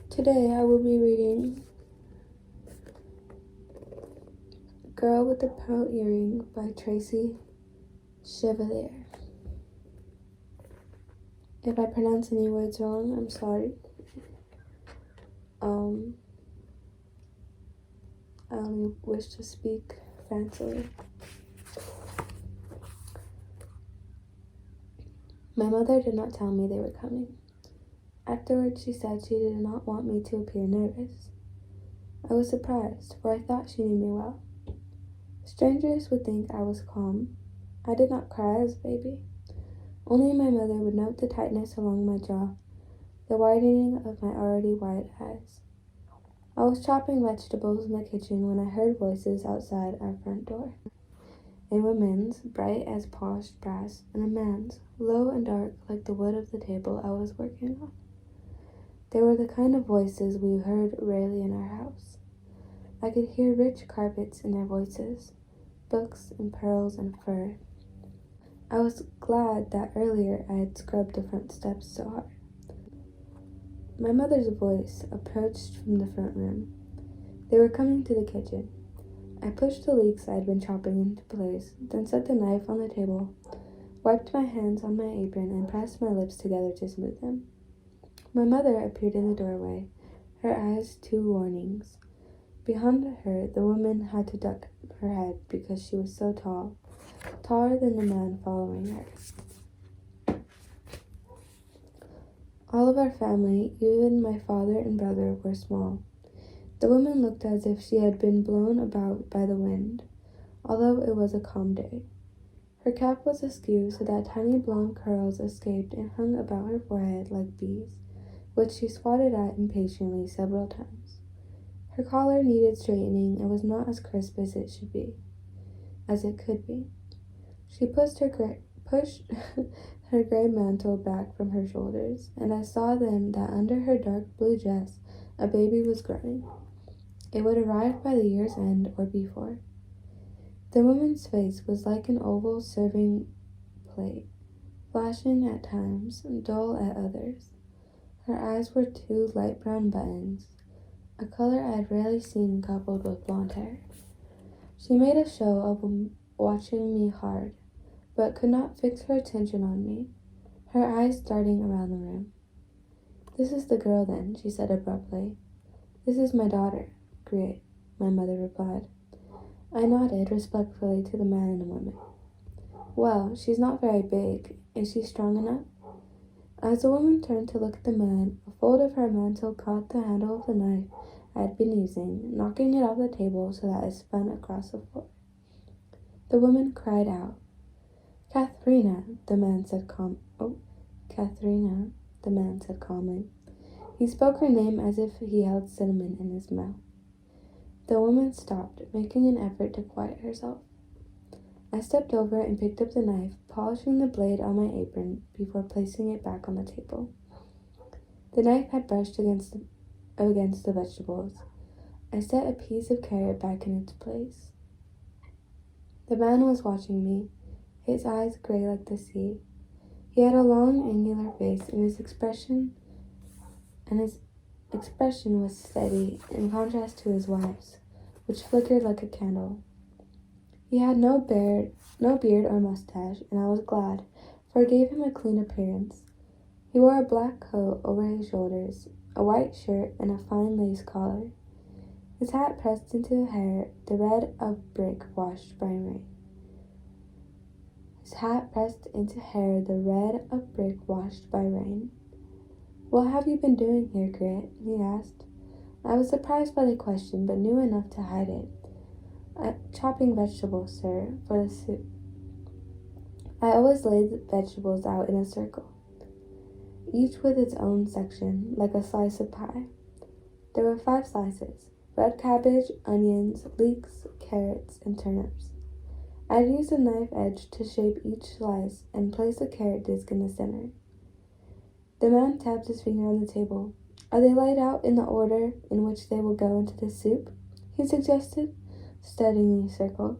Today I will be reading Girl with the Pearl Earring by Tracy Chevalier. If I pronounce any words wrong, I'm sorry. I only wish to speak fancily. My mother did not tell me they were coming. Afterwards, she said she did not want me to appear nervous. I was surprised, for I thought she knew me well. Strangers would think I was calm. I did not cry as a baby. Only my mother would note the tightness along my jaw, the widening of my already wide eyes. I was chopping vegetables in the kitchen when I heard voices outside our front door. A woman's, bright as polished brass, and a man's, low and dark like the wood of the table I was working on. They were the kind of voices we heard rarely in our house. I could hear rich carpets in their voices, books and pearls and fur. I was glad that earlier I had scrubbed the front steps so hard. My mother's voice approached from the front room. They were coming to the kitchen. I pushed the leeks I had been chopping into place, then set the knife on the table, wiped my hands on my apron, and pressed my lips together to smooth them. My mother appeared in the doorway, her eyes two warnings. Behind her, the woman had to duck her head because she was so tall, taller than the man following her. All of our family, even my father and brother, were small. The woman looked as if she had been blown about by the wind, although it was a calm day. Her cap was askew so that tiny blonde curls escaped and hung about her forehead like bees, which she swatted at impatiently several times. Her collar needed straightening and was not as crisp as it could be. She pushed her gray mantle back from her shoulders, and I saw then that under her dark blue dress a baby was growing. It would arrive by the year's end or before. The woman's face was like an oval serving plate, flashing at times, dull at others. Her eyes were two light brown buttons, a color I had rarely seen coupled with blonde hair. She made a show of watching me hard, but could not fix her attention on me, her eyes darting around the room. "This is the girl, then," she said abruptly. "This is my daughter, Great," my mother replied. I nodded respectfully to the man and the woman. "Well, she's not very big. Is she strong enough?" As the woman turned to look at the man, a fold of her mantle caught the handle of the knife I had been using, knocking it off the table so that it spun across the floor. The woman cried out. Katharina, the man said calmly. He spoke her name as if he held cinnamon in his mouth. The woman stopped, making an effort to quiet herself. I stepped over and picked up the knife, polishing the blade on my apron before placing it back on the table. The knife had brushed against the vegetables. I set a piece of carrot back in its place. The man was watching me, his eyes gray like the sea. He had a long, angular face, and his expression was steady in contrast to his wife's, which flickered like a candle. He had no beard or mustache, and I was glad, for it gave him a clean appearance. He wore a black coat over his shoulders, a white shirt, and a fine lace collar. His hat pressed into hair the red of brick washed by rain. "What have you been doing here, Grit?" he asked. I was surprised by the question, but knew enough to hide it. "Chopping vegetables, sir, for the soup." I always laid the vegetables out in a circle, each with its own section, like a slice of pie. There were 5 slices: red cabbage, onions, leeks, carrots, and turnips. I had used a knife edge to shape each slice and placed a carrot disc in the center. The man tapped his finger on the table. "Are they laid out in the order in which they will go into the soup?" he suggested, studying the circle.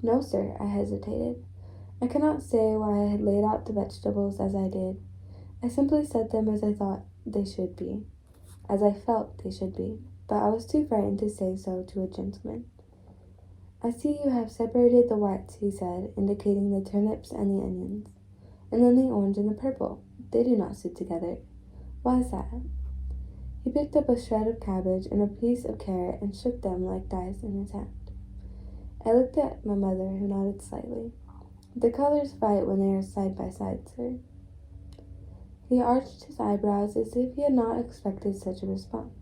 "No, sir," I hesitated. I could not say why I had laid out the vegetables as I did. I simply set them as I thought they should be. as I felt they should be, but I was too frightened to say so to a gentleman. I see you have separated the whites, he said, indicating the turnips and the onions, and then the orange and the purple. They do not suit together. Why is that? He picked up a shred of cabbage and a piece of carrot and shook them like dice in his hand. I looked at my mother, who nodded slightly. The colors fight when they are side by side, sir. He arched his eyebrows as if he had not expected such a response.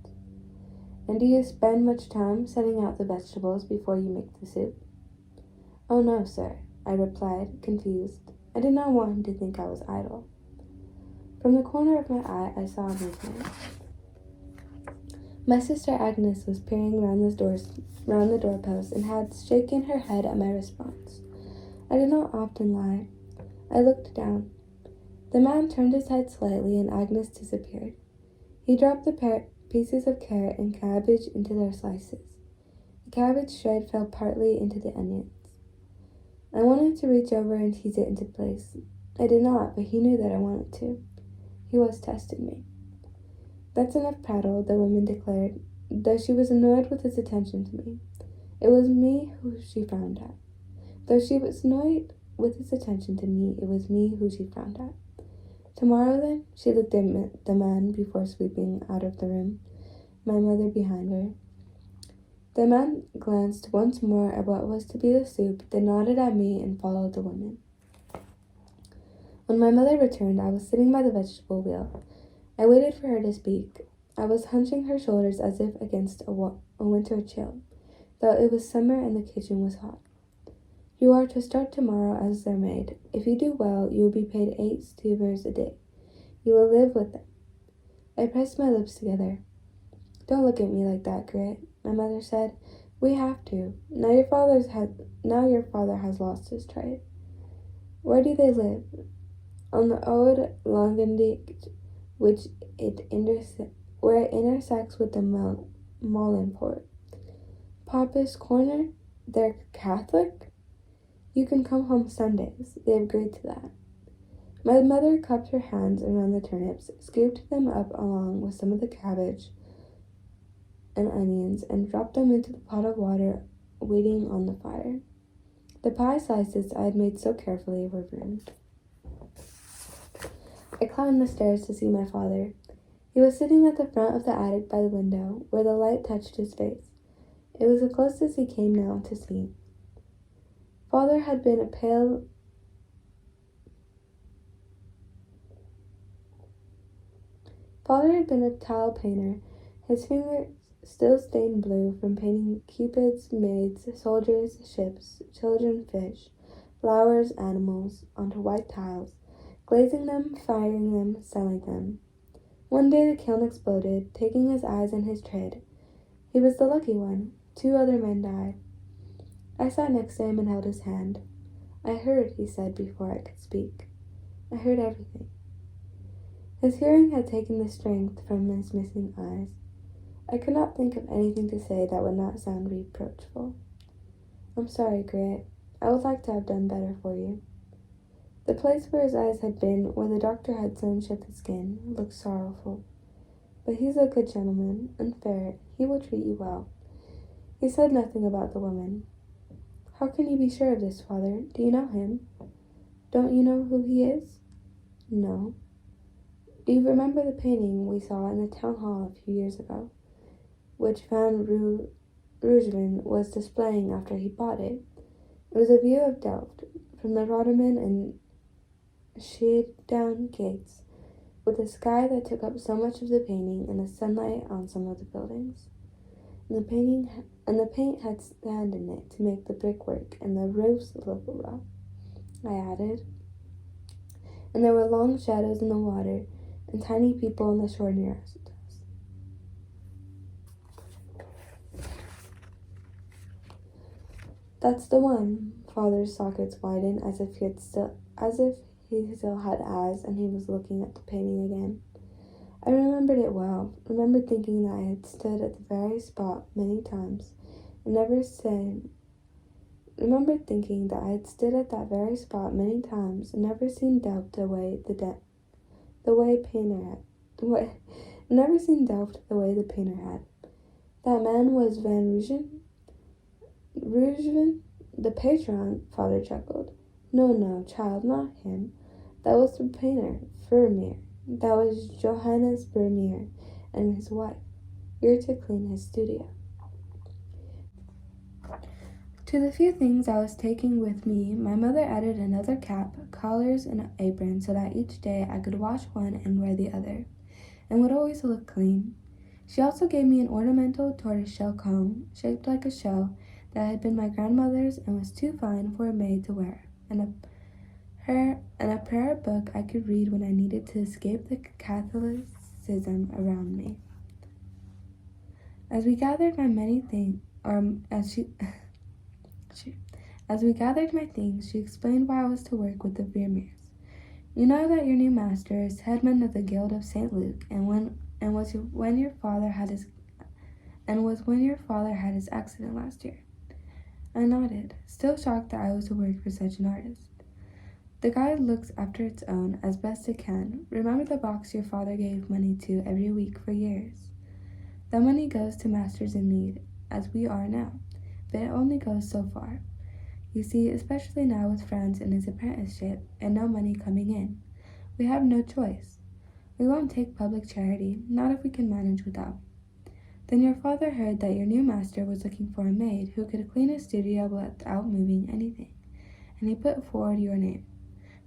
And do you spend much time setting out the vegetables before you make the soup? Oh, no, sir, I replied, confused. I did not want him to think I was idle. From the corner of my eye, I saw a movement. My sister Agnes was peering round the doorpost and had shaken her head at my response. I did not often lie. I looked down. The man turned his head slightly and Agnes disappeared. He dropped the pieces of carrot and cabbage into their slices. The cabbage shred fell partly into the onions. I wanted to reach over and tease it into place. I did not, but he knew that I wanted to. He was testing me. That's enough prattle, the woman declared, though she was annoyed with his attention to me. It was me who she frowned at. Though she was annoyed with his attention to me, it was me who she frowned at. Tomorrow, then, she looked at the man before sweeping out of the room, my mother behind her. The man glanced once more at what was to be the soup, then nodded at me and followed the woman. When my mother returned, I was sitting by the vegetable wheel. I waited for her to speak. I was hunching her shoulders as if against a winter chill, though it was summer and the kitchen was hot. You are to start tomorrow as their maid. If you do well, you will be paid 8 stivers a day. You will live with them. I pressed my lips together. Don't look at me like that, Grit, my mother said. We have to. Now your father has lost his trade. Where do they live? On the Oud Langendicht, where it intersects with the Molenpoort. Papa's Corner? They're Catholic? You can come home Sundays. They agreed to that. My mother cupped her hands around the turnips, scooped them up along with some of the cabbage and onions, and dropped them into the pot of water waiting on the fire. The pie slices I had made so carefully were ruined. I climbed the stairs to see my father. He was sitting at the front of the attic by the window, where the light touched his face. It was the closest he came now to see. Father had been a tile painter, his fingers still stained blue from painting cupids, maids, soldiers, ships, children, fish, flowers, animals, onto white tiles, glazing them, firing them, selling them. One day the kiln exploded, taking his eyes and his trade. He was the lucky one. 2 other men died. I sat next to him and held his hand. I heard, he said before I could speak. I heard everything. His hearing had taken the strength from his missing eyes. I could not think of anything to say that would not sound reproachful. I'm sorry, Grit. I would like to have done better for you. The place where his eyes had been, where the doctor had sewn shut the skin, looked sorrowful. But he's a good gentleman, and fair. He will treat you well. He said nothing about the woman. How can you be sure of this, Father? Do you know him? Don't you know who he is? No. Do you remember the painting we saw in the town hall a few years ago, which Van Rougeman was displaying after he bought it? It was a view of Delft, from the Rotterdam and Schiedam gates, with a sky that took up so much of the painting and the sunlight on some of the buildings. And the paint had sand in it to make the brickwork and the roofs look rough, I added. And there were long shadows in the water and tiny people on the shore near us. That's the one. Father's sockets widened as if he still had eyes, and he was looking at the painting again. I remembered it well, remembered thinking that I had stood at the very spot many times, and never seen Delft the way I'd never seen Delft the way the painter had. That man was Van Rooijven, the patron, father chuckled. No, child, not him. That was the painter, Vermeer. That was Johannes Vermeer and his wife. We're to clean his studio. To the few things I was taking with me, my mother added another cap, collars, and apron so that each day I could wash one and wear the other, and would always look clean. She also gave me an ornamental tortoiseshell comb, shaped like a shell, that had been my grandmother's and was too fine for a maid to wear, and a prayer book I could read when I needed to escape the Catholicism around me. As we gathered my things, she explained why I was to work with the Vermeers. You know that your new master is headman of the Guild of St. Luke, and was when your father had his accident last year. I nodded, still shocked that I was to work for such an artist. The guide looks after its own as best it can. Remember the box your father gave money to every week for years? That money goes to masters in need, as we are now, but it only goes so far. You see, especially now with Franz in his apprenticeship and no money coming in, we have no choice. We won't take public charity, not if we can manage without. Then your father heard that your new master was looking for a maid who could clean his studio without moving anything, and he put forward your name,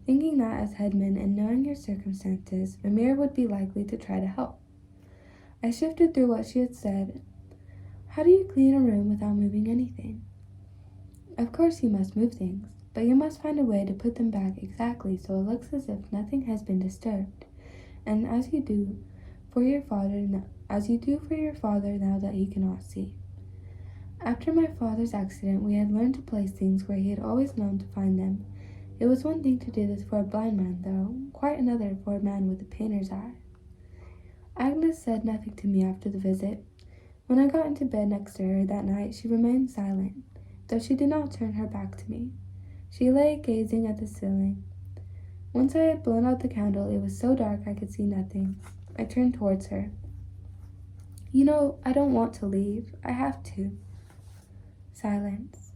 thinking that as headman and knowing your circumstances, Vermeer would be likely to try to help. I shifted through what she had said. How do you clean a room without moving anything? Of course you must move things, but you must find a way to put them back exactly so it looks as if nothing has been disturbed, and as you do for your father now that he cannot see. After my father's accident, we had learned to place things where he had always known to find them. It was one thing to do this for a blind man, though, quite another for a man with a painter's eye. Agnes said nothing to me after the visit. When I got into bed next to her that night, she remained silent, though she did not turn her back to me. She lay gazing at the ceiling. Once I had blown out the candle, it was so dark I could see nothing. I turned towards her. You know, I don't want to leave. I have to. Silence.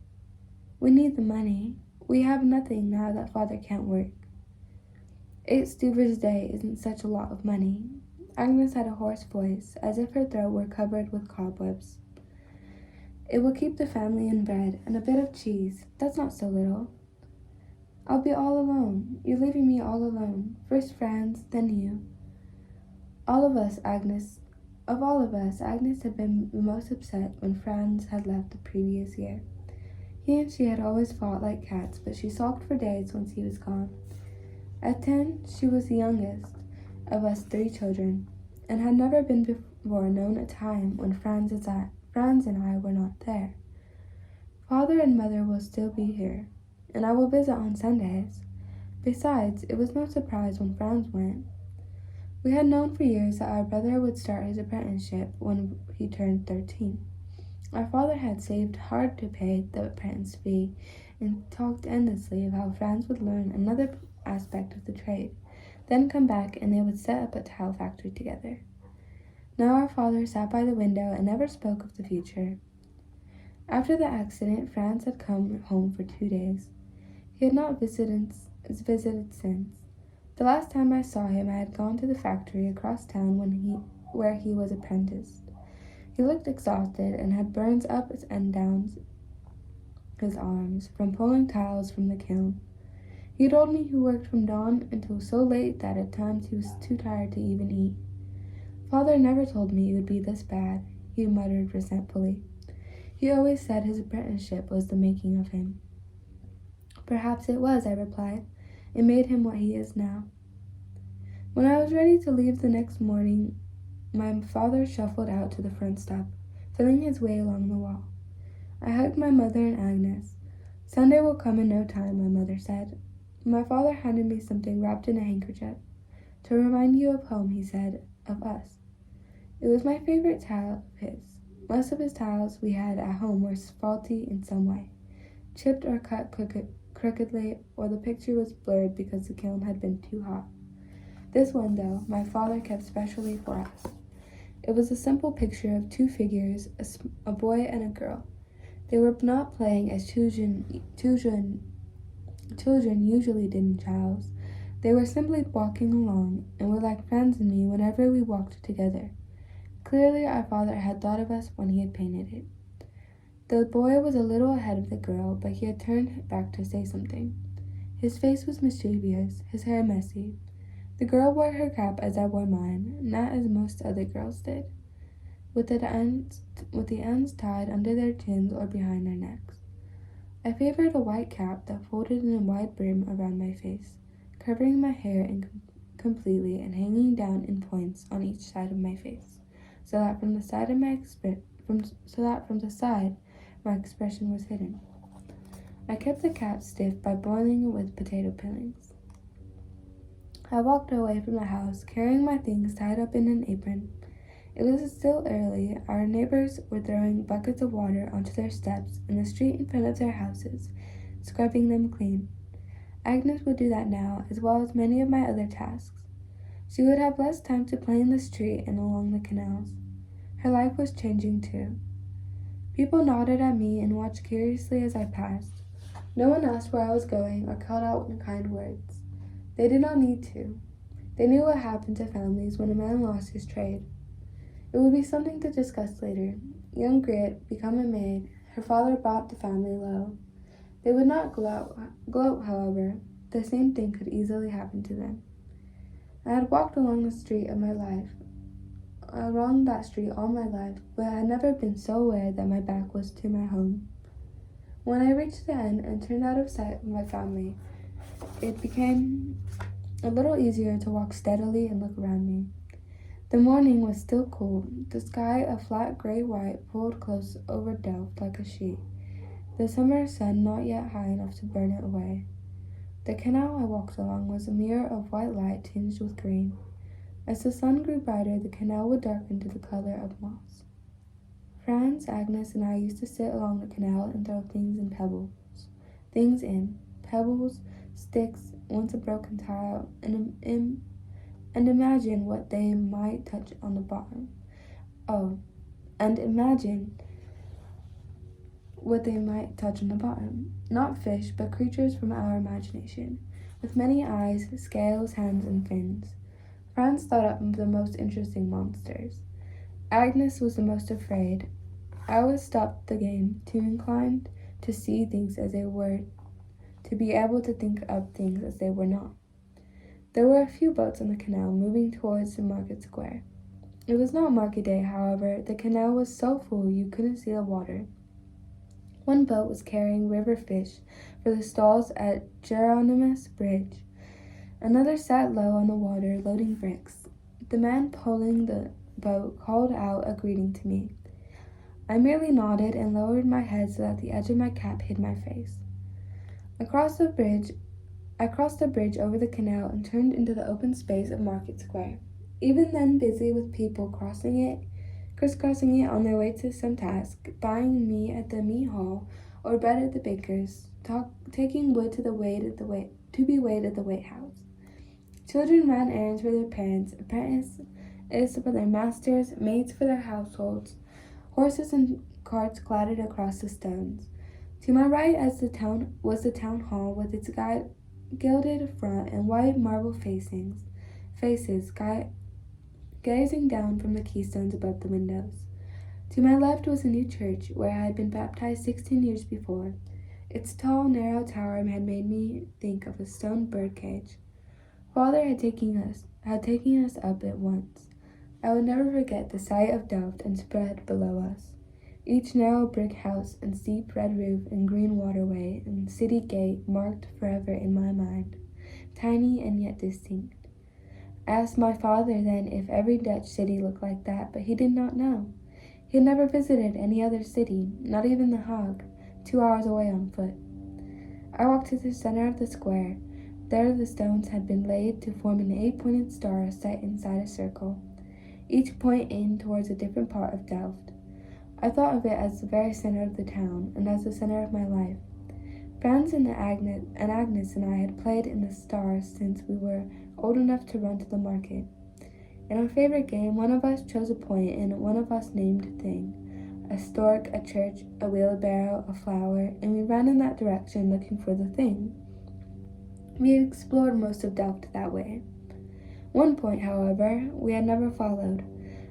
We need the money. We have nothing now that father can't work. 8 stuvers a day isn't such a lot of money. Agnes had a hoarse voice, as if her throat were covered with cobwebs. It will keep the family in bread, and a bit of cheese. That's not so little. I'll be all alone. You're leaving me all alone. First Franz, then you. Of all of us, Agnes had been the most upset when Franz had left the previous year. He and she had always fought like cats, but she sulked for days once he was gone. At 10, she was the youngest of us 3 children, and had never been before known a time when Franz and I were not there. Father and mother will still be here, and I will visit on Sundays. Besides, it was no surprise when Franz went. We had known for years that our brother would start his apprenticeship when he turned 13. Our father had saved hard to pay the apprentice fee and talked endlessly of how Franz would learn another aspect of the trade, then come back and they would set up a tile factory together. Now our father sat by the window and never spoke of the future. After the accident, Franz had come home for 2 days. He had not visited since. The last time I saw him, I had gone to the factory across town where he was apprenticed. He looked exhausted and had burns up and down his arms from pulling tiles from the kiln. He told me he worked from dawn until so late that at times he was too tired to even eat. Father never told me it would be this bad, he muttered resentfully. He always said his apprenticeship was the making of him. Perhaps it was, I replied. It made him what he is now. When I was ready to leave the next morning, my father shuffled out to the front step, feeling his way along the wall. I hugged my mother and Agnes. Sunday will come in no time, my mother said. My father handed me something wrapped in a handkerchief. To remind you of home, he said, of us. It was my favorite tile of his. Most of his tiles we had at home were faulty in some way, chipped or cut crookedly, or the picture was blurred because the kiln had been too hot. This one, though, my father kept specially for us. It was a simple picture of two figures, a boy and a girl. They were not playing as children usually did in Charles. They were simply walking along and were like friends to me whenever we walked together. Clearly, our father had thought of us when he had painted it. The boy was a little ahead of the girl, but he had turned back to say something. His face was mischievous, his hair messy. The girl wore her cap as I wore mine, not as most other girls did, with the ends tied under their chins or behind their necks. I favored a white cap that folded in a wide brim around my face, covering my hair completely and hanging down in points on each side of my face, so that from the side my expression was hidden. I kept the cap stiff by boiling it with potato peelings. I walked away from the house, carrying my things tied up in an apron. It was still early. Our neighbors were throwing buckets of water onto their steps in the street in front of their houses, scrubbing them clean. Agnes would do that now, as well as many of my other tasks. She would have less time to play in the street and along the canals. Her life was changing too. People nodded at me and watched curiously as I passed. No one asked where I was going or called out kind words. They did not need to. They knew what happened to families when a man lost his trade. It would be something to discuss later. Young Grit, become a maid, her father brought the family low. They would not gloat, however. The same thing could easily happen to them. I had walked along that street all my life, but I had never been so aware that my back was to my home. When I reached the end and turned out of sight of my family, it became a little easier to walk steadily and look around me. The morning was still cool. The sky, a flat gray-white, pulled close over Delft like a sheet. The summer sun not yet high enough to burn it away. The canal I walked along was a mirror of white light tinged with green. As the sun grew brighter, the canal would darken to the color of moss. Franz, Agnes, and I used to sit along the canal and throw things in. Pebbles, sticks, once a broken tile, and imagine what they might touch on the bottom. Not fish, but creatures from our imagination, with many eyes, scales, hands, and fins. Franz thought up the most interesting monsters. Agnes was the most afraid. I always stopped the game, too inclined to see things as they were, to be able to think of things as they were not. There were a few boats on the canal moving towards the market square. It was not market day, however. The canal was so full you couldn't see the water. One boat was carrying river fish for the stalls at Geronimus Bridge. Another sat low on the water, loading bricks. The man pulling the boat called out a greeting to me. I merely nodded and lowered my head so that the edge of my cap hid my face. I crossed the bridge over the canal and turned into the open space of Market Square. Even then busy with people crisscrossing it on their way to some task, buying meat at the meat hall or bread at the baker's, taking wood to be weighed at the weight house. Children ran errands for their parents, apprentices for their masters, maids for their households. Horses and carts clattered across the stones. To my right was the town hall with its gilded front and white marble faces gazing down from the keystones above the windows. To my left was a new church where I had been baptized 16 years before. Its tall, narrow tower had made me think of a stone birdcage. Father had taken us up it once. I would never forget the sight of Delft and spread below us. Each narrow brick house and steep red roof and green waterway and city gate marked forever in my mind, tiny and yet distinct. I asked my father then if every Dutch city looked like that, but he did not know. He had never visited any other city, not even The Hague, 2 hours away on foot. I walked to the center of the square. There the stones had been laid to form an 8-pointed star set inside a circle, each point in towards a different part of Delft. I thought of it as the very center of the town, and as the center of my life. Franz and Agnes and I had played in the stars since we were old enough to run to the market. In our favorite game, one of us chose a point and one of us named a thing. A stork, a church, a wheelbarrow, a flower, and we ran in that direction looking for the thing. We had explored most of Delft that way. One point, however, we had never followed.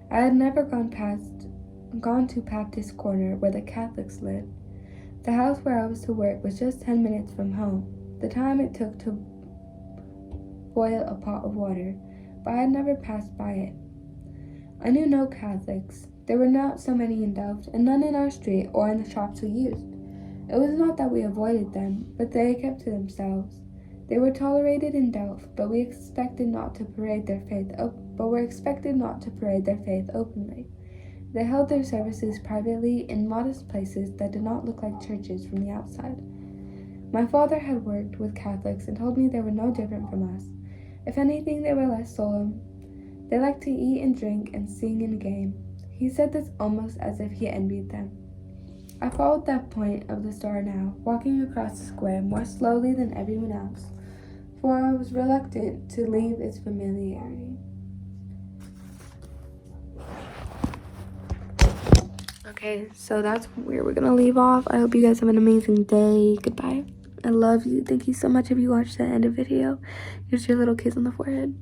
I had never gone to Baptist Corner where the Catholics lived. The house where I was to work was just 10 minutes from home, the time it took to boil a pot of water, but I had never passed by it. I knew no Catholics. There were not so many in Delft, and none in our street or in the shops we used. It was not that we avoided them, but they kept to themselves. They were tolerated in Delft, but were expected not to parade their faith openly. They held their services privately in modest places that did not look like churches from the outside. My father had worked with Catholics and told me they were no different from us. If anything, they were less solemn. They liked to eat and drink and sing and game. He said this almost as if he envied them. I followed that point of the star now, walking across the square more slowly than everyone else, for I was reluctant to leave its familiarity. Okay, so that's where we're gonna leave off. I hope you guys have an amazing day. Goodbye. I love you. Thank you so much if you watched the end of the video. Here's your little kiss on the forehead.